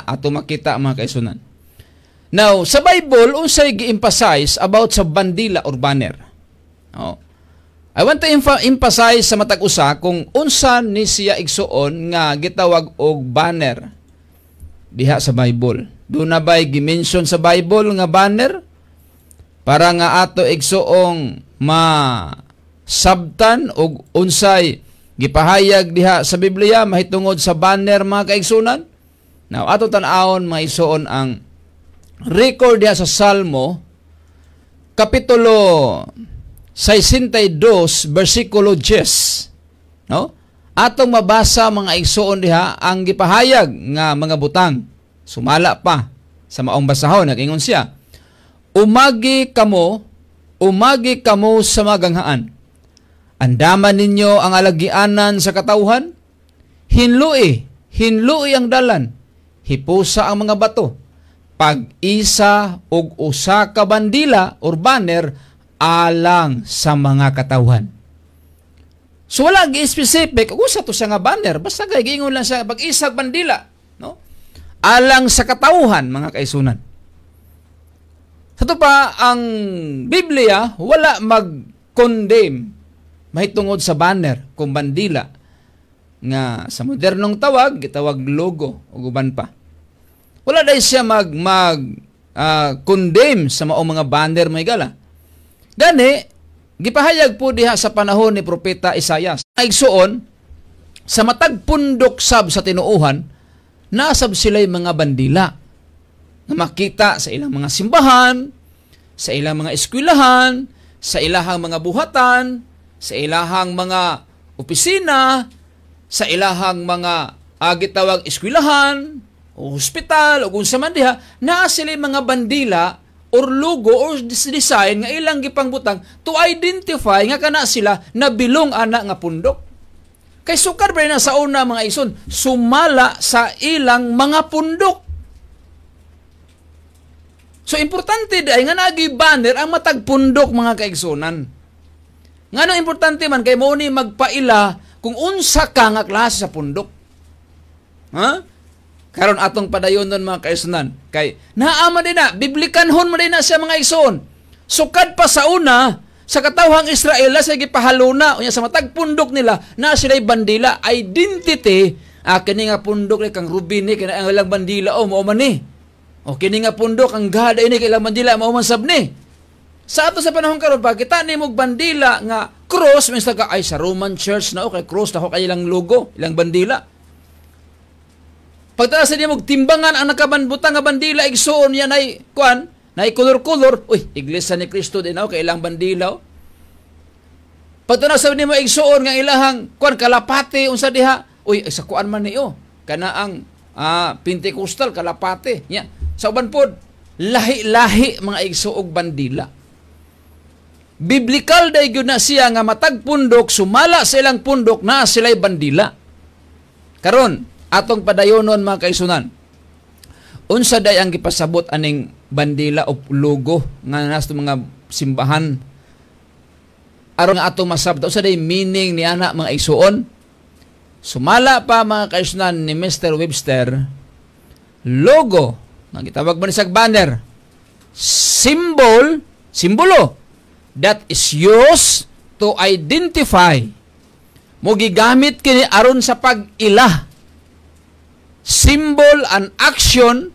ato makita mga kaisunan. Now, sa Bible, unsay gi-emphasize about sa bandila or banner. Oh. I want to emphasize sa matag usa kung unsa ni siya igsuon nga gitawag og banner diha sa Bible. Doon na ba'y gi-mention sa Bible nga banner para nga ato igsuong masabtan og unsay gipahayag diha sa Biblia mahitungod sa banner mga kaigsunan? Now, ato tan-awon maisuon ang record diha sa Salmo kapitulo 62 versikulo 10. No? Atong mabasa mga igsuon diha ang gipahayag nga mga butang. Sumala pa sa maong basahon nag-ingon siya. Umagi kamo sa maganghaan. Andaman ninyo ang alagianan sa katawhan. Hinlui ang dalan. Hipusa ang mga bato. Pag-isa og usa ka bandila or banner alang sa mga katawhan. So wala gi-specific kung usa to sa nga banner, basta kay giingon lang sa pag-isa bandila, no? Alang sa katawhan mga kaisunan. Sa to pa ang Biblia wala mag-condemn mahitungod sa banner kung bandila nga sa modernong tawag gitawag logo o uban pa. Wala dai siya condemn sa maong mga banner may gala. Gani, gipahayag po diha sa panahon ni Propeta Isaias. Igsuon, sa matag pundok sab sa tinuuhan, nasab sila'y mga bandila na makita sa ilang mga simbahan, sa ilang mga eskwelahan, sa ilahang mga buhatan, sa ilahang mga opisina, sa ilahang mga gitawag eskwelahan, o hospital, o kung sa man diha, naa sila'y mga bandila or logo or design nga ilang gipangbutang to identify nga kana sila na bilong ana nga pundok. Kay sukar ba na sa una mga ison, sumala sa ilang mga pundok. So importante day nga nagi banner ang matag pundok mga kaigsunan. Ngano importante man kay mo ni magpaila kung unsa ka nga klase sa pundok. Ha? Karon atong padayon nun mga kaisunan. Kay naama din na, biblikanhon mo din na siya mga ison. Sukad pa sa una, sa katawhang Israel, sa gipahaluna, unya sa matag pundok nila, na sila'y bandila, identity, kini nga pundok ni kang Rubin ni, kina ang ilang bandila, mao man ni. O kini nga pundok, ang Gad ini, kailang bandila, mao man sab ni. Sa ato sa panahon karon pa, kita ni mog bandila nga cross, minsan ka, ay sa Roman Church na kay cross, na kay ilang logo, ilang bandila. Pagtala sa niya timbangan ang nakabanbutang nga bandila igsuon yan ay kuan, na kulor-kulor, uy, Iglesia ni Cristo din kay ilang bandila. Pagtala sa niya igsuon nga ilahang kuan kalapate unsa diha, uy, sa kuan man niyo, kana ang Pentecostal kalapate. Nya, sa uban pod lahi-lahi mga igsuog bandila. Biblical day gyud na siya nga matag pundok sumala sa ilang pundok na sila'y bandila. Karon atong padayonon mga kaisunan. Unsa day ang gipasabot aning bandila o logo nga nasa mga simbahan aron nga atong masabta unsa day meaning ni ana mga isuon? Sumala pa mga kaisunan ni Mr. Webster, logo nga gitawag man sa banner, simbolo that is used to identify. Mo gigamit kini aron sa pag-ila. Symbol an action,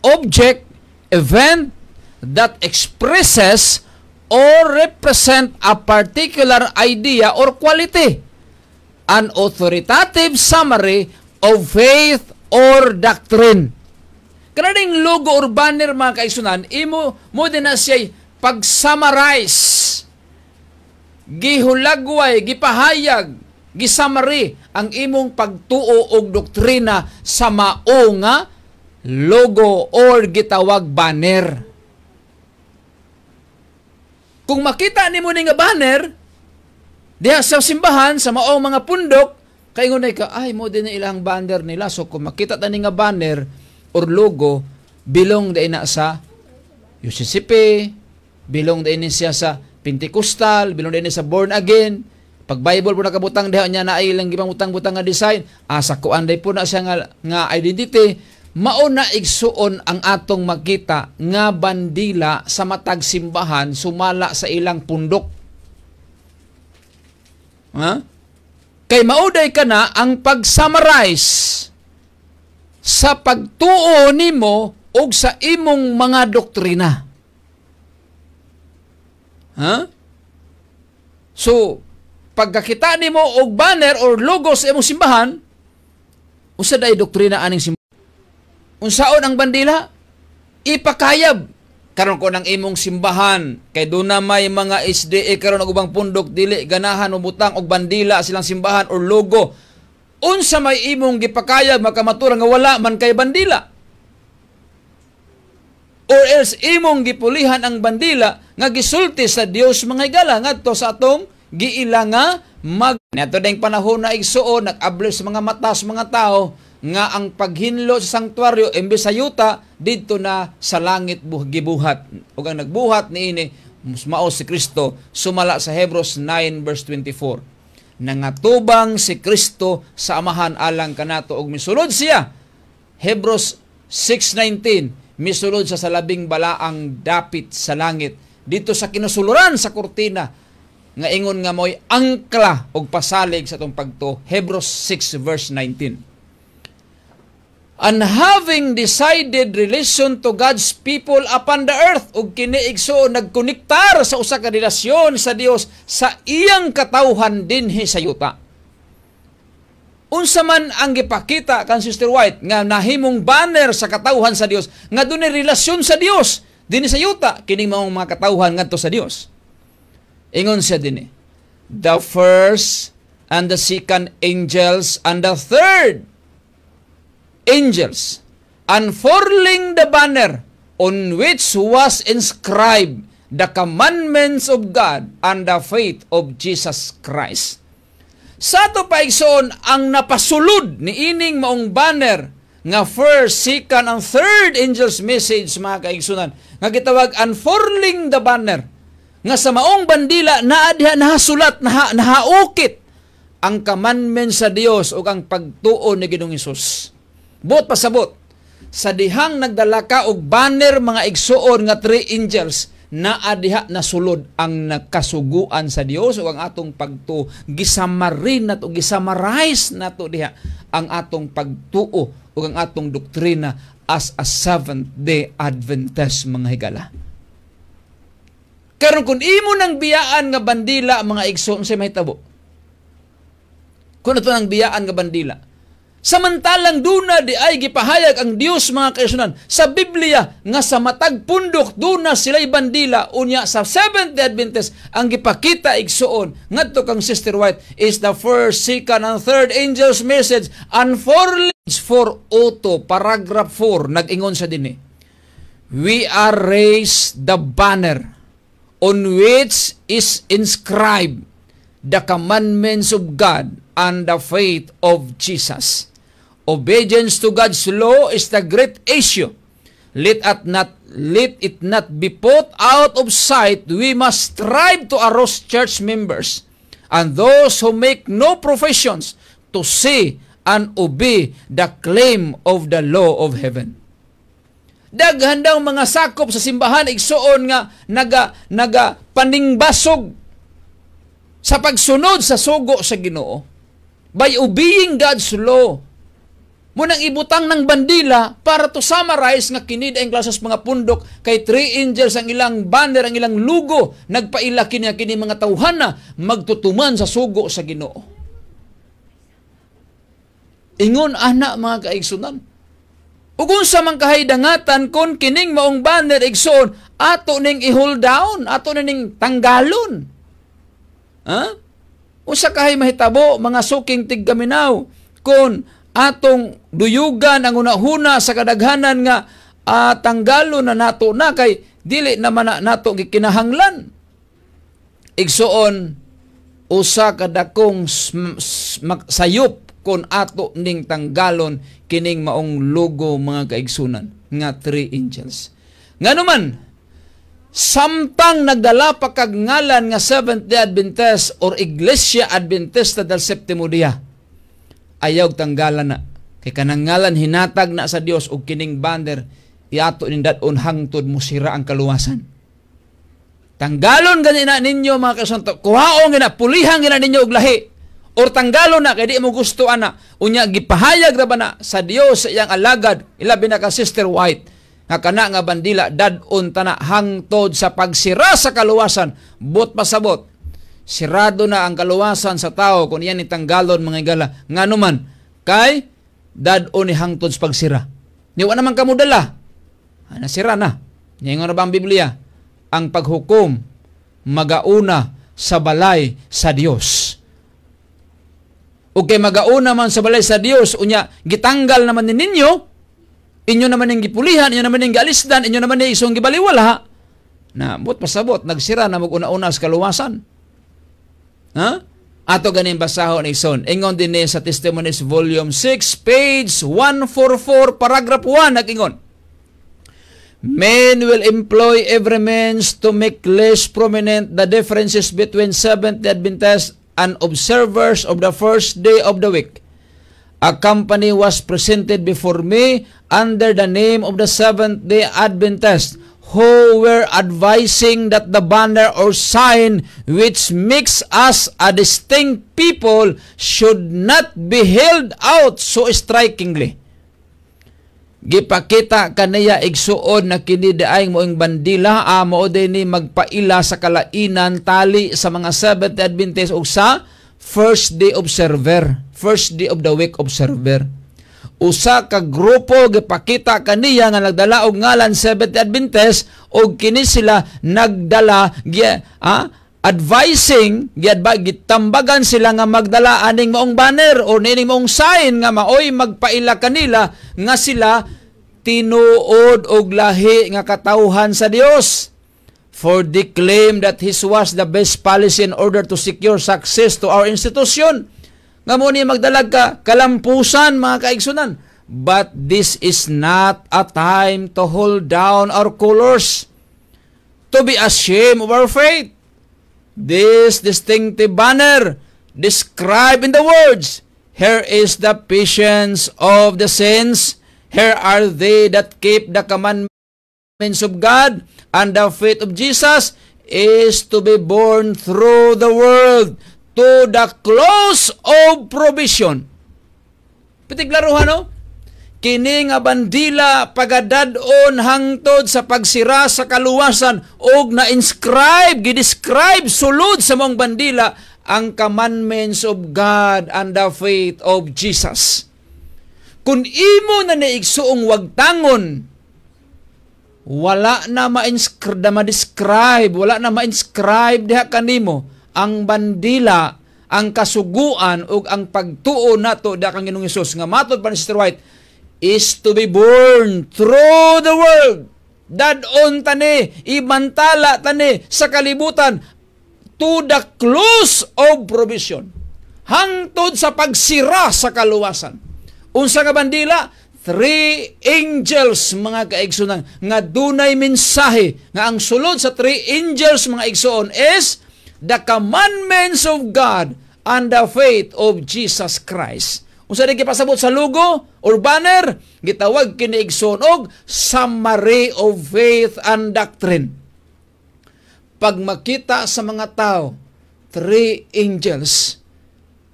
object, event that expresses or represent a particular idea or quality. An authoritative summary of faith or doctrine. Kanading logo or banner mga kaisunan, imo mo din na siya pag-summarize, gihulagway, gipahayag, gisamari ang imong pagtuo og doktrina sa mao nga logo or gitawag banner. Kung makita nimo ni nga banner diha sa simbahan sa maong mga pundok, kay ngunay ka, ay mo din ilang banner nila. So kung makita ta ni nga banner or logo, bilong din na sa UCCP, bilong din siya sa Pentecostal, bilong din sa Born Again. Pag Bible po nakabutang diha niya na ay ilang gibang butang-butang nga design, sa kuan day po na siya nga identity. mao na igsuon ang atong makita nga bandila sa matag simbahan sumala sa ilang pundok. Ha? Kay mauday ka na ang pag-summarize sa pagtuo nimo og sa imong mga doktrina. Ha? So, pagkakita nimo og banner or logo sa imong simbahan, usa day doktrina aning simbahan. Unsaon ang bandila? Ipakayab karon ko ng imong simbahan kay do na may mga SDA karon og ubang pundok dili ganahan o butang og bandila silang simbahan or logo. Unsa may imong gipakayab makamatura nga wala man kay bandila? Or else imong gipulihan ang bandila nga gisulti sa Dios mga higala ngadto sa atong giila nga Neto ding panahon na igsuon nag-ablis sa mga mata sa mga tao nga ang paghinlo sa sanktuaryo imbes sa yuta didto na sa langit gibuhat ug ang nagbuhat niini mao si Kristo sumala sa Hebrews 9 verse 24 nangatubang si Kristo sa amahan alang kanato ug misulod siya Hebrews 6:19 misulod sa labing balaang dapit sa langit dito sa kinusuluran sa kurtina nga ingon nga mo'y angkla og pasalig sa itong pagto. Hebrews 6 verse 19. And having decided relation to God's people upon the earth, ug kini igsuon nagkonektar sa usa ka relasyon sa Dios sa iyang katawhan dinhi sa yuta. Unsa man ang gipakita kan Sister White nga nahimong banner sa katawhan sa Dios nga dunay relasyon sa Dios dinhi sa yuta kining mga katawhan ngadto sa Dios. Ingon siya din the first and the second angels and the third angels unfurling the banner on which was inscribed the commandments of God and the faith of Jesus Christ. Sa to paigsoon ang napasulod ni ining maong banner nga first, second, and third angels message mga kaigsunan nga gitawag unfurling the banner nga sa maong bandila nahasulat, nahaukit ang commandment sa Dios o ang pagtuo ni Ginoong Hesus. Bot pasabot, sa dihang nagdala ka og banner mga igsuon nga three angels, naa diha nasulod ang nakasuguan sa Dios o ang atong pagtuo. Gisamarin nato, gisamarize nato diha ang atong pagtuo o ang atong doktrina as a Seventh-day Adventist mga higala. Karon kung imo nang biyaan nga bandila mga igsoon sa mahitabo. Kung ito nang biyaan nga bandila. Samantalang duna di ay gipahayag ang Dios mga kaisunan sa Biblia nga sa matag pundok duna sila'y bandila unya sa Seventh-day Adventist ang gipakita igsoon ngadto kang Sister White is the first, second, and third angel's message and for auto paragraph 4 nag-ingon sa dinhi. We are raised the banner on which is inscribed the commandments of God and the faith of Jesus. Obedience to God's law is the great issue. Let it not be put out of sight. We must strive to arouse church members and those who make no professions to see and obey the claim of the law of heaven. Daghan daw mga sakop sa simbahan igsuon nga naga paningbasog sa pagsunod sa sugo sa Ginoo by obeying God's law. Munang ibutang ng bandila para to summarize nga kini ang klasas mga pundok kay three angels ang ilang banner ang ilang logo nagpaila kini mga tawhana magtutuman sa sugo sa Ginoo. Ingon ana mga kaigsunan. Ug unsa man kahidangatan kon kining maong banner igsoon ato ning i-hold down, ato ning tanggalon. Ha? Usa kahay mahitabo mga suking tiggaminaw kon atong duyugan ang unahuna sa kadaghanan nga tanggalon na nato na kay dili naman nato gikinahanglan. Igsoon usa ka dakong sayop kon ato ning tanggalon kining maong logo mga kaigsunan nga three angels. Nganuman samtang nagdala pa kag ngalan nga Seventh-day Adventist or Iglesia Adventista del Septimo Dia ayaw tanggalan na Kay kanang ngalan hinatag na sa Dios og kining banner iato ning dat-on hangtod mo sira ang kaluwasan. Tanggalon gani na ninyo mga kasanto. Kuhaon gina pulihan gina ninyo og lahi. Or tanggalon na kay di mo gusto ana. Unya gipahayag ra ba na sa Dios sa iyang alagad, ilabi na ka Sister White, nga kana nga bandila dad-on tana hangtod sa pagsira sa kaluwasan. Bot pasabot. Sirado na ang kaluwasan sa tao kung iyan itanggalon mga igala. Nganuman kay dad-on ni hangtod sa pagsira. Di wa naman kamo dala. Nasira na. Ngayon na ba ang Biblia? Ang paghukom magauna sa balay sa Dios. O kay magauna man sa balay sa Dios, unya gitanggal naman ninyo, inyo naman yung gipulihan, inyo naman yung gialisdan, inyo naman yung isong gibaliwala, na but pasabot, nagsira na mag-una-una sa kaluwasan. Ha? Ato ganing basahon ni Ison. Ingon din sa Testimonies Volume 6, page 144, paragraph 1, nag-ingon. Men will employ every means to make less prominent the differences between Seventh-day Adventists and observers of the first day of the week. A company was presented before me under the name of the Seventh-day Adventists, who were advising that the banner or sign which makes us a distinct people should not be held out so strikingly. Gipakita kaniya igsuon na kini daayng moing bandila mao din ni magpaila sa kalainan tali sa mga Seventh Adventist ug sa first day observer, first day of the week observer. Usa ka grupo gipakita kaniya nga nagdala og ngalan Seventh Adventist ug kini sila nagdala advising gitambagan sila nga magdala aning maong banner o nining maong sign nga maoy magpaila kanila nga sila tinuod og lahi nga katawhan sa Dios. For they claim that his was the best policy in order to secure success to our institution. Nga mo ni magdalag ka kalampusan mga kaigsunan. But this is not a time to hold down our colors, to be ashamed of our faith. This distinctive banner described in the words, here is the patience of the saints, here are they that keep the commandments of God, and the faith of Jesus is to be born through the world to the close of provision. Pitiglaruhan, no? Kini nga bandila pagadad-on hangtod sa pagsira sa kaluwasan og na-inscribe, gidescribe sulod sa mong bandila ang commandments of God and the faith of Jesus. Kung imo na naigsuong wagtangon, wala na ma-describe, wala na ma-inscribe diha kanimo ang bandila, ang kasuguan ug ang pagtuo nato diha kang Ginoong Hesus nga matod pa ni Sister White is to be born through the world. Dadon tani, ibantala tani sa kalibutan to the close of provision. Hangtod sa pagsira sa kaluwasan. Unsa nga bandila? 3 angels mga kaigsunan nga dunay mensahe nga ang sulod sa 3 angels mga igsoon is the commandments of God and the faith of Jesus Christ. Unsa di gipasabot sa logo or banner, gitawag kini igsoon og summary of faith and doctrine. Pag makita sa mga tao 3 angels,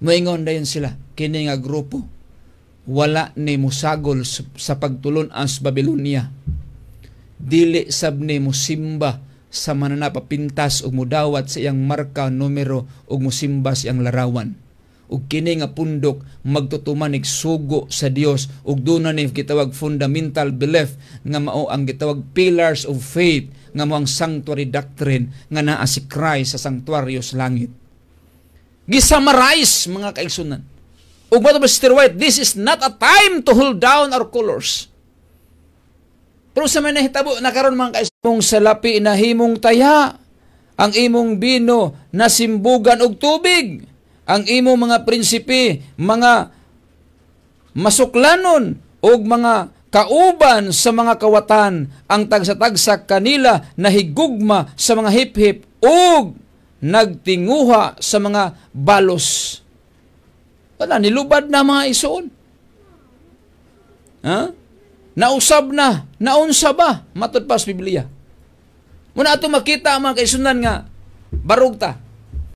moingon dayon sila kini nga grupo wala ni musagol sa pagtulon sa Babylonia. Dili sab ni musimba sa mananapapintas ug mudawat sa iyang marka, numero ug musimba sa iyang larawan. Ug kini nga pundok magtutuman ig sugo sa Dios ug duna ni gitawag fundamental belief nga mao ang gitawag pillars of faith nga mao ang sanctuary doctrine nga naa si Christ sa sanctuaryo sa langit. Gisummarize mga kaigsunan. Ug bato ba Sister White, this is not a time to hold down our colors. Pero sa may nahitabo na karon mga kaigsunan, salapi na himong taya, ang imong bino na simbugan og tubig, ang imong mga prinsipe, mga masuklanon og mga kauban sa mga kawatan, ang tagsa-tagsa kanila na higugma sa mga hip-hip ug nagtinguha sa mga balos. Wala, nilubad na mga isuon. Ha? Nausab na, naunsa ba? Matod pa sa Biblia. Muna ato makita ang mga kaisunan nga barog ta.